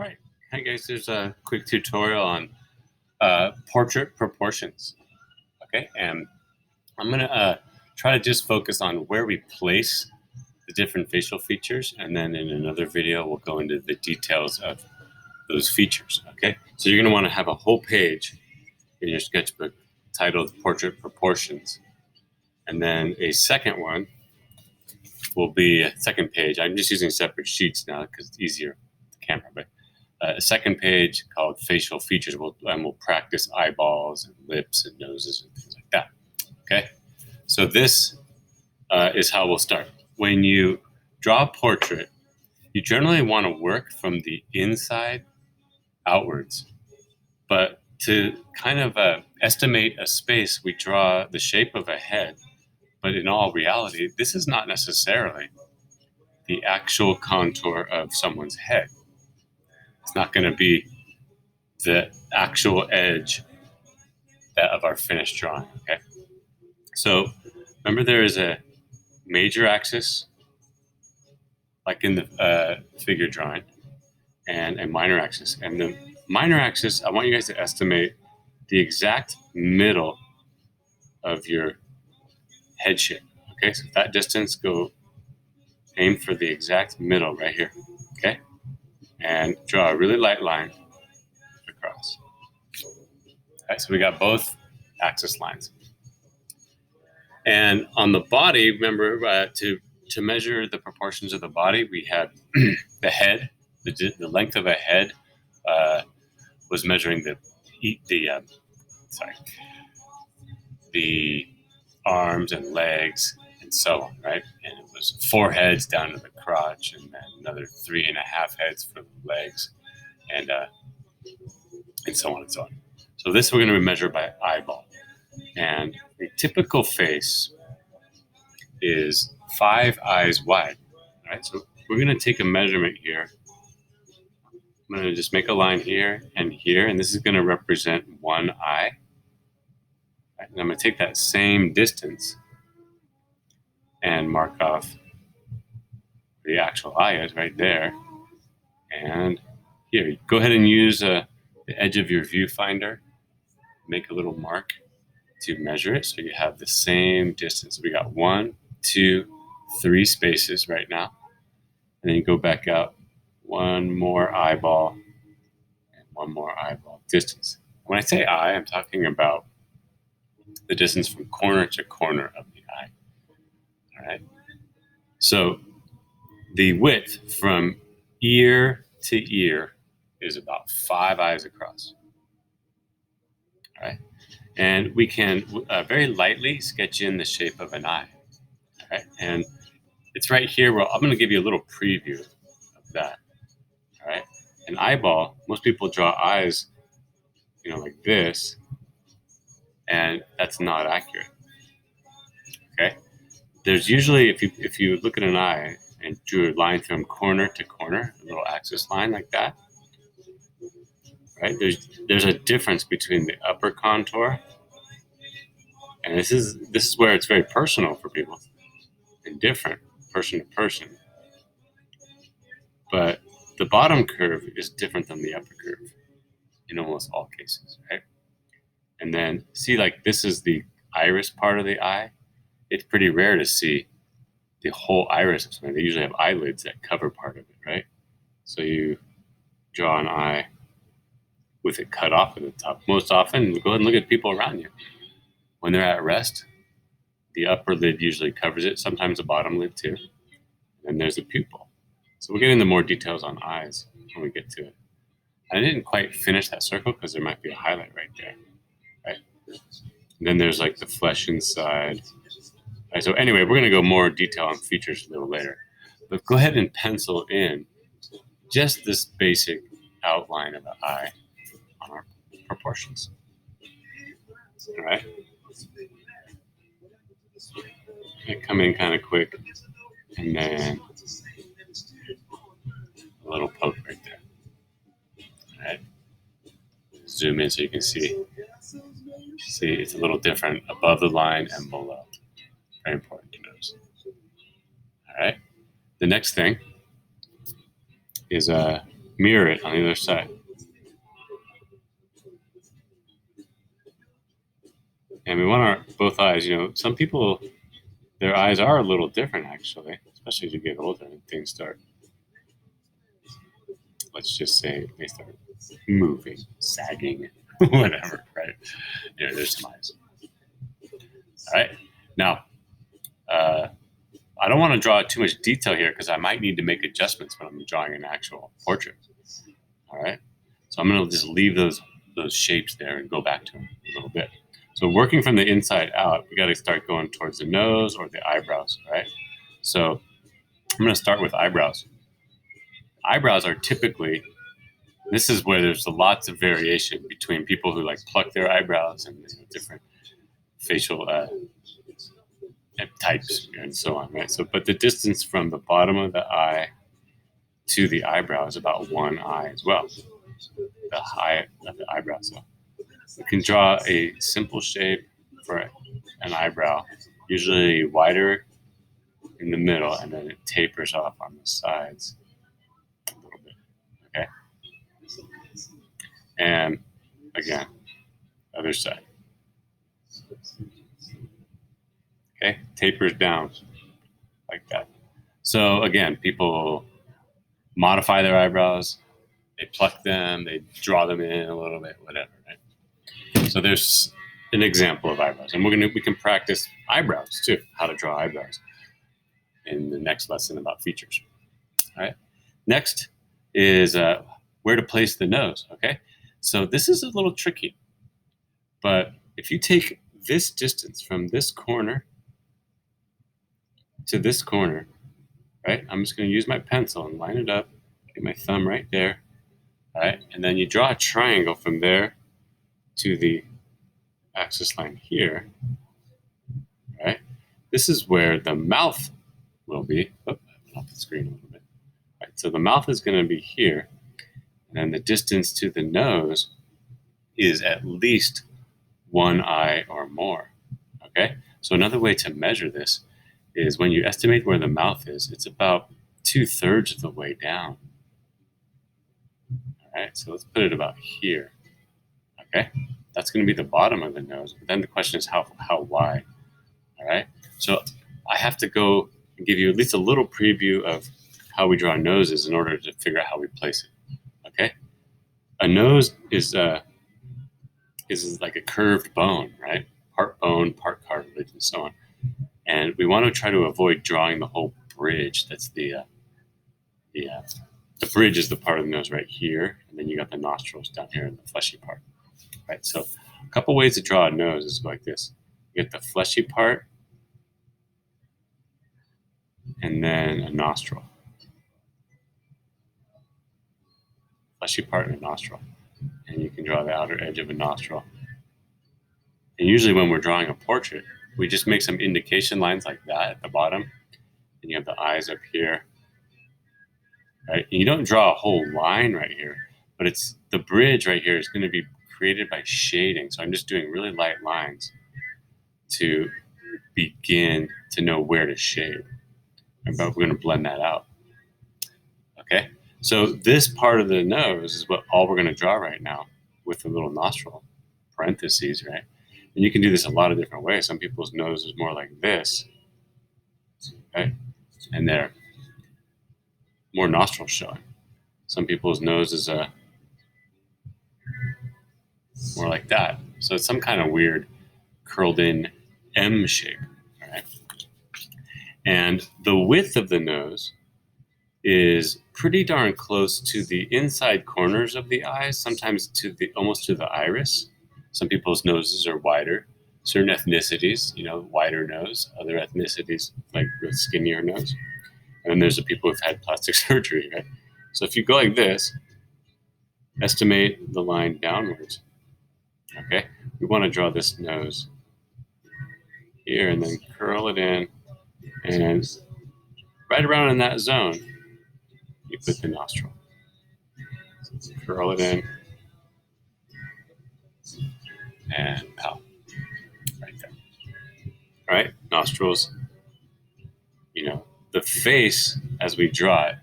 All right. Hi, guys. There's a quick tutorial on portrait proportions. Okay. And I'm going to try to just focus on where we place the different facial features. And then in another video, we'll go into the details of those features. Okay. So you're going to want to have a whole page in your sketchbook titled Portrait Proportions. And then a second one will be a second page. I'm just using separate sheets now because it's easier with the camera. But a second page called Facial Features, and we'll practice eyeballs and lips and noses and things like that. Okay, so this is how we'll start. When you draw a portrait, you generally want to work from the inside outwards. But to kind of estimate a space, we draw the shape of a head. But in all reality, this is not necessarily the actual contour of someone's head. It's not going to be the actual edge of our finished drawing, okay? So remember, there is a major axis, like in the figure drawing, and a minor axis. And the minor axis, I want you guys to estimate the exact middle of your head shape, okay? So that distance, aim for the exact middle right here, okay? And draw a really light line across. Okay, so we got both axis lines. And on the body, remember, to measure the proportions of the body, we had the head, the length of a head was measuring the arms and legs and so on, right? And it was 4 heads down to the crotch, and then another 3.5 heads for the legs, and so on and so on. So this we're going to measure by eyeball. And a typical face is 5 eyes wide. All right, so we're going to take a measurement here. I'm going to just make a line here, and this is going to represent 1 eye. Right, and I'm going to take that same distance and mark off the actual eye is right there. And here, go ahead and use the edge of your viewfinder. Make a little mark to measure it so you have the same distance. We got 1, 2, 3 spaces right now. And then you go back out 1 more eyeball and 1 more eyeball distance. When I say eye, I'm talking about the distance from corner to corner of the eye. All right. So the width from ear to ear is about 5 eyes across. All right. And we can very lightly sketch in the shape of an eye. All right. And it's right here where I'm going to give you a little preview of that. All right. An eyeball, most people draw eyes, like this, and that's not accurate. Okay. There's usually, if you look at an eye and drew a line from corner to corner, a little axis line like that, right? There's a difference between the upper contour, and this is where it's very personal for people and different person to person. But the bottom curve is different than the upper curve in almost all cases, right? And then see, like, this is the iris part of the eye. It's pretty rare to see the whole iris of something. They usually have eyelids that cover part of it, right? So you draw an eye with it cut off at the top. Most often, go ahead and look at people around you. When they're at rest, the upper lid usually covers it, sometimes the bottom lid too. And there's a pupil. So we'll get into more details on eyes when we get to it. I didn't quite finish that circle because there might be a highlight right there, right? And then there's like the flesh inside. Right, so anyway, we're going to go more detail on features a little later. But go ahead and pencil in just this basic outline of the eye on our proportions. All right? Come in kind of quick, and then a little poke right there. All right? Zoom in so you can see. See, it's a little different above the line and below. Very important to notice. All right. The next thing is mirror it on the other side. And we want our both eyes, some people, their eyes are a little different actually, especially as you get older and things start, let's just say they start moving, sagging, whatever, right? There's some eyes. All right. Now, I don't want to draw too much detail here because I might need to make adjustments when I'm drawing an actual portrait. All right. So I'm going to just leave those shapes there and go back to them a little bit. So working from the inside out, we got to start going towards the nose or the eyebrows, right? So I'm going to start with eyebrows. Eyebrows are typically, this is where there's lots of variation between people who like pluck their eyebrows and different facial types and so on, right? So, but the distance from the bottom of the eye to the eyebrow is about one eye as well, the height of the eyebrow. So you can draw a simple shape for an eyebrow, usually wider in the middle, and then it tapers off on the sides a little bit, okay? And again, other side. Okay, tapers down like that. So again, people modify their eyebrows, they pluck them, they draw them in a little bit, whatever, right? So there's an example of eyebrows, and we can practice eyebrows too, how to draw eyebrows in the next lesson about features. All right. Next is where to place the nose. Okay, so this is a little tricky, but if you take this distance from this corner to this corner, right? I'm just going to use my pencil and line it up, get my thumb right there, all right? And then you draw a triangle from there to the axis line here, right? This is where the mouth will be. Oh, off the screen a little bit. All right, so the mouth is going to be here, and then the distance to the nose is at least one eye or more, okay? So another way to measure this is when you estimate where the mouth is, it's about 2/3 of the way down. All right, so let's put it about here. Okay, that's going to be the bottom of the nose. But then the question is how wide. All right, so I have to go and give you at least a little preview of how we draw noses in order to figure out how we place it. Okay, a nose is like a curved bone, right? Part bone, part cartilage, and so on. And we want to try to avoid drawing the whole bridge. That's the bridge is the part of the nose right here, and then you got the nostrils down here in the fleshy part. Right. So a couple ways to draw a nose is like this. You get the fleshy part, and then a nostril. Fleshy part and a nostril. And you can draw the outer edge of a nostril. And usually when we're drawing a portrait, we just make some indication lines like that at the bottom. And you have the eyes up here. Right? And you don't draw a whole line right here, but it's the bridge right here is going to be created by shading. So I'm just doing really light lines to begin to know where to shade. But we're going to blend that out. Okay? So this part of the nose is what all we're going to draw right now with the little nostril parentheses, right? And you can do this a lot of different ways. Some people's nose is more like this, okay? And they're more nostrils showing. Some people's nose is more like that. So it's some kind of weird curled in M shape, all right? And the width of the nose is pretty darn close to the inside corners of the eyes, sometimes to the almost to the iris. Some people's noses are wider. Certain ethnicities, wider nose. Other ethnicities like with skinnier nose. And then there's the people who've had plastic surgery, right? So if you go like this, estimate the line downwards. Okay, we want to draw this nose here and then curl it in, and right around in that zone, you put the nostril. Curl it in, and pow, right there. All right, nostrils. The face as we draw it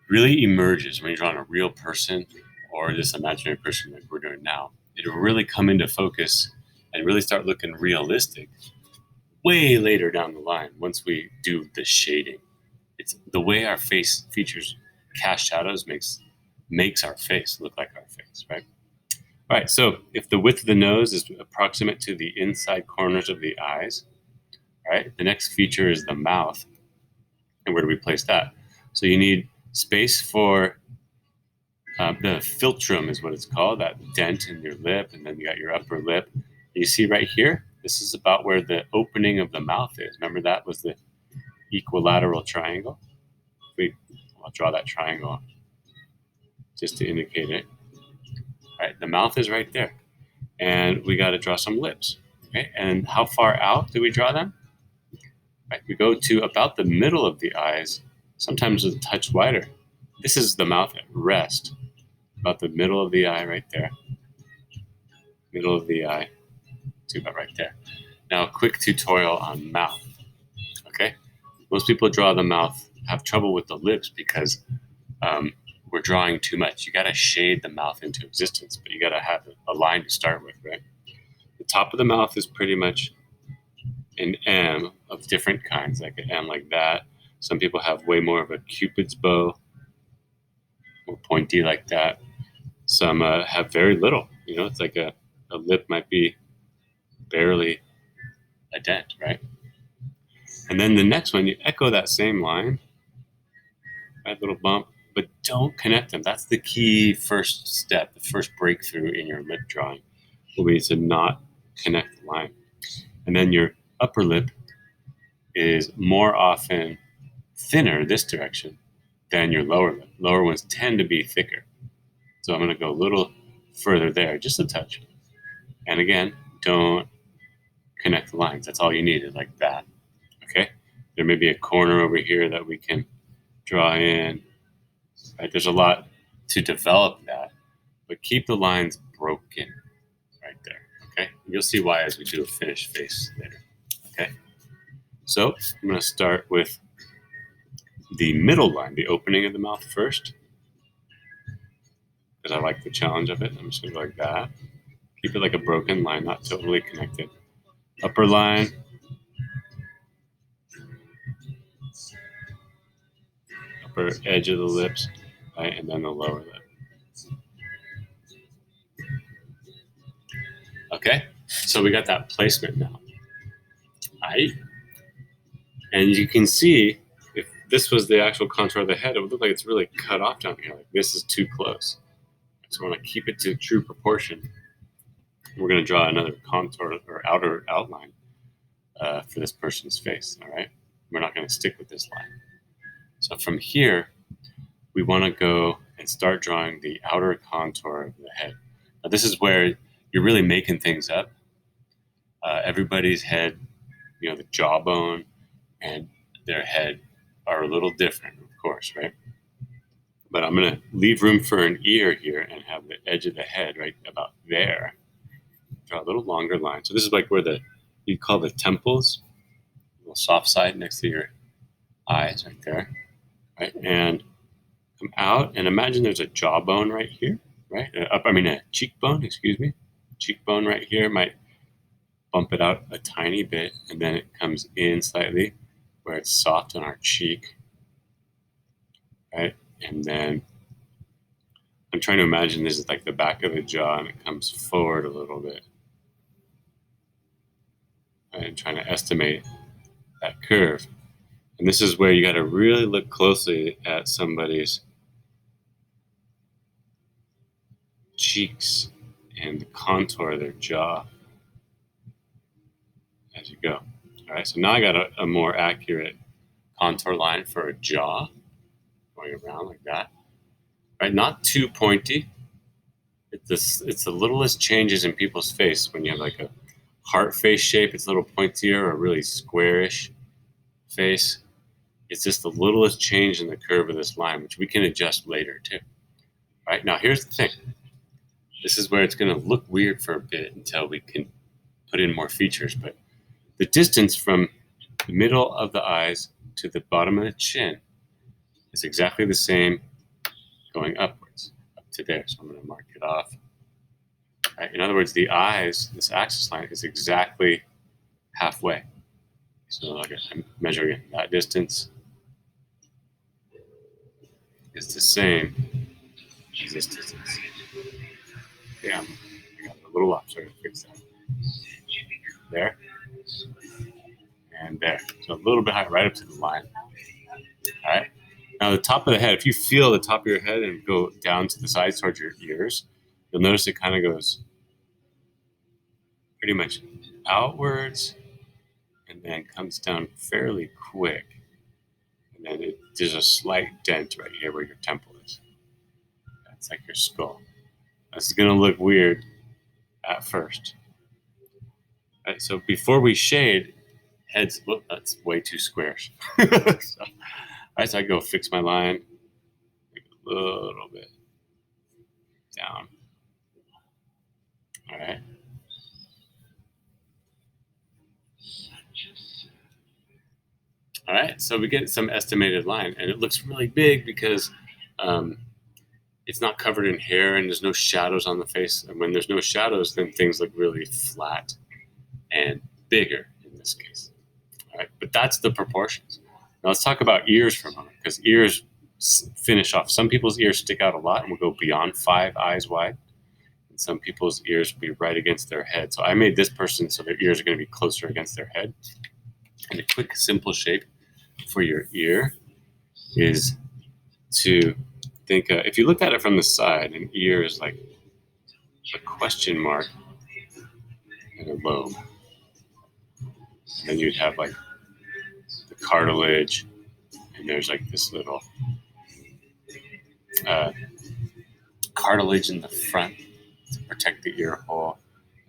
really emerges when you're drawing a real person or this imaginary person like we're doing now. It'll really come into focus and really start looking realistic way later down the line once we do the shading. It's the way our face features cast shadows makes our face look like our face, right? All right, so if the width of the nose is approximate to the inside corners of the eyes, right, the next feature is the mouth. And where do we place that? So you need space for the philtrum is what it's called, that dent in your lip, and then you got your upper lip. You see right here, this is about where the opening of the mouth is. Remember that was the equilateral triangle? I'll draw that triangle just to indicate it. All right, the mouth is right there. And we got to draw some lips. Okay, and how far out do we draw them? Right, we go to about the middle of the eyes, sometimes a touch wider. This is the mouth at rest, about the middle of the eye right there. Middle of the eye to about right there. Now, a quick tutorial on mouth. Okay, most people draw the mouth, have trouble with the lips because we're drawing too much. You got to shade the mouth into existence, but you got to have a line to start with, right? The top of the mouth is pretty much an M of different kinds, like an M like that. Some people have way more of a Cupid's bow, more pointy like that. Some have very little. You know, it's like a lip might be barely a dent, right? And then the next one, you echo that same line, right? Little bump, but don't connect them. That's the key first step, the first breakthrough in your lip drawing will be to not connect the line. And then your upper lip is more often thinner this direction than your lower lip. Lower ones tend to be thicker. So I'm going to go a little further there, just a touch. And again, don't connect the lines. That's all you need is like that. Okay? There may be a corner over here that we can draw in. Right? There's a lot to develop that, but keep the lines broken right there. Okay? You'll see why as we do a finished face later. Okay? So I'm going to start with the middle line, the opening of the mouth first, because I like the challenge of it. I'm just going to go like that. Keep it like a broken line, not totally connected. Upper line. Upper edge of the lips, right? And then the lower lip. Okay? So we got that placement now. Right? And you can see if this was the actual contour of the head, it would look like it's really cut off down here. Like this is too close. So we're going to keep it to true proportion. We're going to draw another contour or outer outline for this person's face, all right? We're not going to stick with this line. So from here, we want to go and start drawing the outer contour of the head. Now this is where you're really making things up. Everybody's head, you know, the jawbone and their head are a little different, of course, right? But I'm going to leave room for an ear here and have the edge of the head right about there. Draw a little longer line. So this is like where you call the temples, a little soft side next to your eyes right there, right? And come out and imagine there's a jawbone right here, right? A cheekbone, excuse me. Cheekbone right here might bump it out a tiny bit, and then it comes in slightly where it's soft on our cheek, right? And then I'm trying to imagine this is like the back of the jaw and it comes forward a little bit. Right? And trying to estimate that curve. And this is where you got to really look closely at somebody's cheeks and the contour of their jaw as you go. All right, so now I got a more accurate contour line for a jaw going around like that. Right, not too pointy. It's the littlest changes in people's face when you have like a heart face shape. It's a little pointier or a really squarish face. It's just the littlest change in the curve of this line, which we can adjust later too. All right, now here's the thing. This is where it's going to look weird for a bit until we can put in more features. But the distance from the middle of the eyes to the bottom of the chin is exactly the same going upwards, up to there. So I'm going to mark it off. Right? In other words, the eyes, this axis line is exactly halfway. So I'm measuring that distance is the same as this distance. Yeah, I got a little off, so I'm going to fix that. There. And there. So a little bit higher, right up to the line. All right. Now the top of the head, if you feel the top of your head and go down to the sides towards your ears, you'll notice it kind of goes pretty much outwards and then comes down fairly quick. And then there's a slight dent right here where your temple is. That's like your skull. This is going to look weird at first. All right, so before we shade, heads, look, that's way too squarish. So, all right, so I go fix my line, make it a little bit down. All right. All right, so we get some estimated line, and it looks really big because it's not covered in hair and there's no shadows on the face. And when there's no shadows, then things look really flat and bigger in this case. All right, but that's the proportions. Now let's talk about ears for a moment, because ears finish off. Some people's ears stick out a lot and will go beyond 5 eyes wide. And some people's ears will be right against their head. So I made this person so their ears are going to be closer against their head. And a quick, simple shape for your ear is to think, if you look at it from the side, an ear is like a question mark and a lobe. And then you'd have like the cartilage, and there's like this little cartilage in the front to protect the ear hole,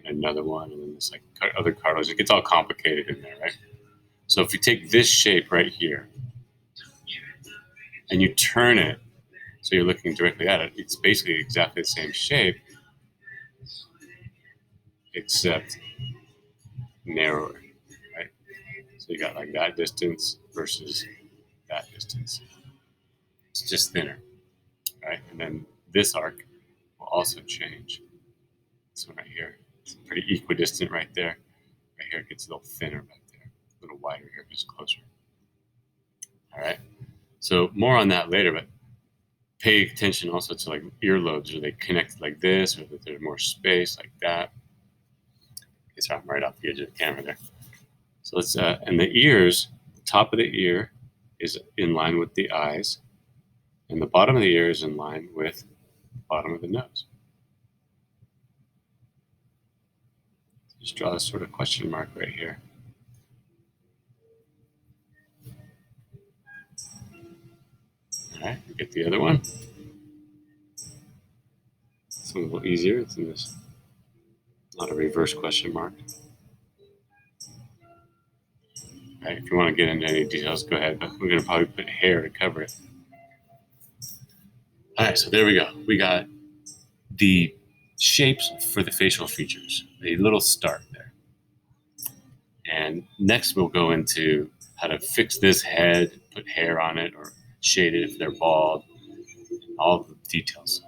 and another one, and then there's like other cartilage. It gets all complicated in there, right? So if you take this shape right here and you turn it so you're looking directly at it, it's basically exactly the same shape, except narrower, right? So you got like that distance versus that distance. It's just thinner, right? And then this arc will also change. So right here, it's pretty equidistant right there. Right here, it gets a little thinner back there, a little wider here, just closer. All right. So more on that later, but pay attention also to like earlobes. Are they connected like this, or that there's more space like that? Okay, so I'm right off the edge of the camera there. So let's, and the ears, the top of the ear is in line with the eyes, and the bottom of the ear is in line with the bottom of the nose. Just draw this sort of question mark right here. All right, we get the other one. It's a little easier. It's in this, not a reverse question mark. All right, if you want to get into any details, go ahead, but we're going to probably put hair to cover it. All right, so there we go. We got the shapes for the facial features, a little start there. And next we'll go into how to fix this head, put hair on it, or shade it if they're bald, all the details.